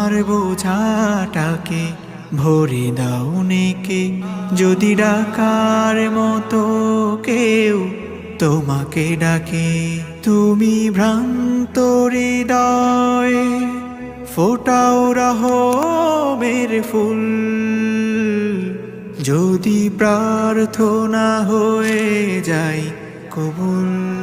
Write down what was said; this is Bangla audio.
তোমার বোঝাটাকে ভরে দাও নেকে, যদি ডাকার মতো কেউ তোমাকে ডাকে। তুমি ভ্রান্ত হৃদয় ফোটাও রহমের ফুল, যদি প্রার্থনা হয়ে যায় কবুল।